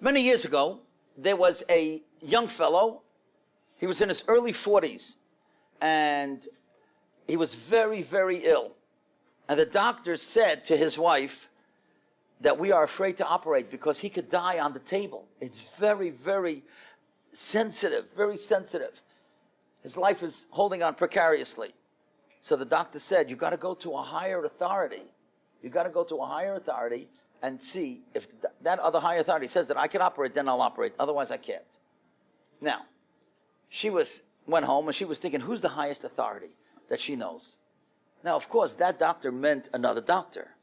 Many years ago, there was a young fellow. He was in his early 40s, and he was very, very ill. And the doctor said to his wife that we are afraid to operate because he could die on the table. It's very, very sensitive, very sensitive. His life is holding on precariously. So the doctor said, you got to go to a higher authority. You got to go to a higher authority and see if that other higher authority says that I can operate, then I'll operate. Otherwise, I can't. Now, she went home and she was thinking, who's the highest authority that she knows? Now, of course, that doctor meant another doctor.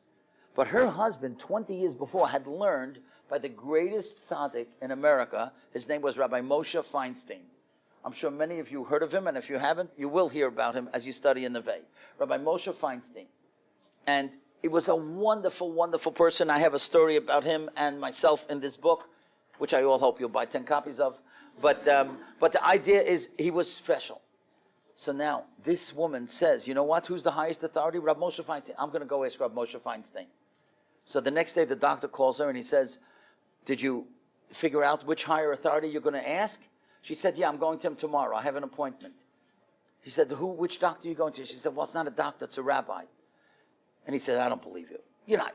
But her husband, 20 years before, had learned by the greatest tzaddik in America. His name was Rabbi Moshe Feinstein. I'm sure many of you heard of him, and if you haven't, you will hear about him as you study in the Vay. Rabbi Moshe Feinstein. And he was a wonderful, wonderful person. I have a story about him and myself in this book, which I all hope you'll buy 10 copies of. But the idea is he was special. So now this woman says, you know what? Who's the highest authority? Rabbi Moshe Feinstein. I'm going to go ask Rabbi Moshe Feinstein. So the next day the doctor calls her and he says, did you figure out which higher authority you're going to ask? She said, yeah, I'm going to him tomorrow. I have an appointment. He said, which doctor are you going to? She said, well, it's not a doctor, it's a rabbi. And he said, I don't believe you.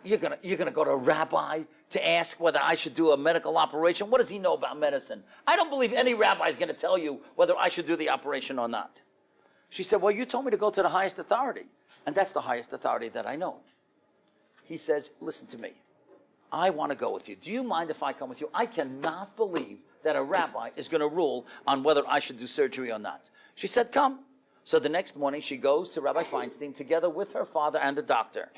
You're gonna go to a rabbi to ask whether I should do a medical operation? What does he know about medicine? I don't believe any rabbi is going to tell you whether I should do the operation or not. She said, well, you told me to go to the highest authority, and that's the highest authority that I know. He says, listen to me. I want to go with you. Do you mind if I come with you? I cannot believe that a rabbi is going to rule on whether I should do surgery or not. She said, come. So the next morning, she goes to Rabbi Feinstein together with her father and the doctor.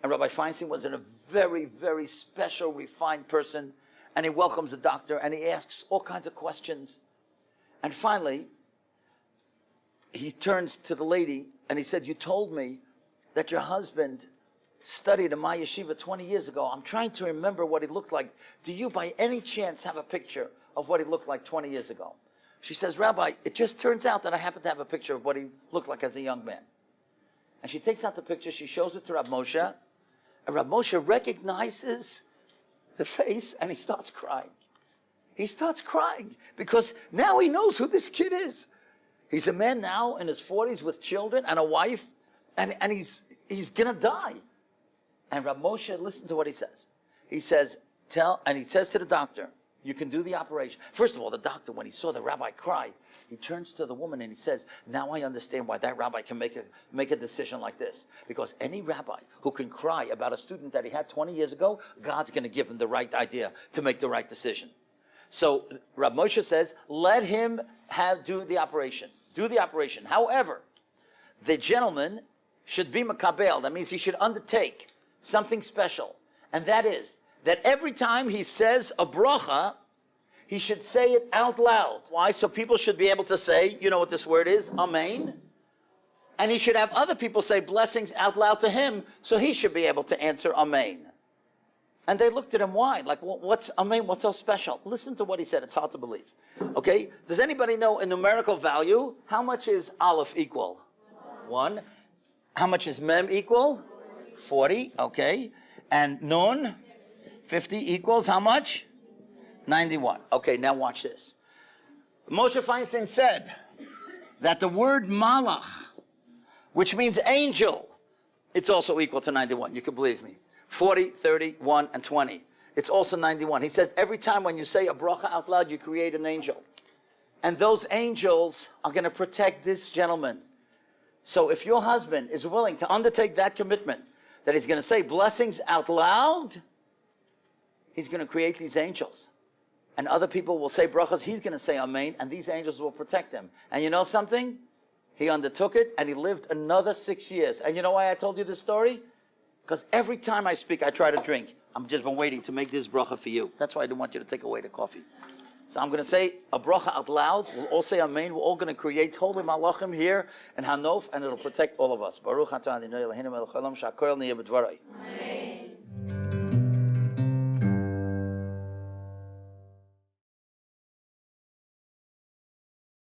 And Rabbi Feinstein was a very, very special, refined person. And he welcomes the doctor and he asks all kinds of questions. And finally, he turns to the lady and he said, you told me that your husband studied in my yeshiva 20 years ago. I'm trying to remember what he looked like. Do you by any chance have a picture of what he looked like 20 years ago? She says, Rabbi, it just turns out that I happen to have a picture of what he looked like as a young man. And she takes out the picture, she shows it to Rabbi Moshe, and Rabbi Moshe recognizes the face and he starts crying. He starts crying because now he knows who this kid is. He's a man now in his 40s with children and a wife, and he's gonna die. And Rabbi Moshe, listen to what he says. He says, and he says to the doctor, you can do the operation. First of all, the doctor, when he saw the rabbi cry, he turns to the woman and he says, now I understand why that rabbi can make a decision like this. Because any rabbi who can cry about a student that he had 20 years ago, God's going to give him the right idea to make the right decision. So Rabbi Moshe says, let him do the operation. Do the operation. However, the gentleman should be makabel. That means he should undertake something special. And that is, that every time he says a bracha, he should say it out loud. Why? So people should be able to say, you know what this word is, amen. And he should have other people say blessings out loud to him, so he should be able to answer amen. And they looked at him, why? Like, what's amen? What's so special? Listen to what he said. It's hard to believe. Okay? Does anybody know a numerical value? How much is aleph equal? 1. How much is mem equal? 40. Okay. And nun? 50 equals how much? 91. Okay, now watch this. Moshe Feinstein said that the word malach, which means angel, it's also equal to 91. You can believe me. 40, 30, 1, and 20. It's also 91. He says every time when you say a bracha out loud, you create an angel. And those angels are going to protect this gentleman. So if your husband is willing to undertake that commitment, that he's going to say blessings out loud, he's going to create these angels. And other people will say brachas, he's going to say amen, and these angels will protect him. And you know something? He undertook it, and he lived another 6 years. And you know why I told you this story? Because every time I speak, I try to drink. I'm just been waiting to make this bracha for you. That's why I didn't want you to take away the coffee. So I'm going to say a bracha out loud. We'll all say amen. We're all going to create holy malachim here in Hanof, and it'll protect all of us. Baruch atah Adonai Eloheinu melech haolam, she'akol niyeh b'dvaroi. Amen.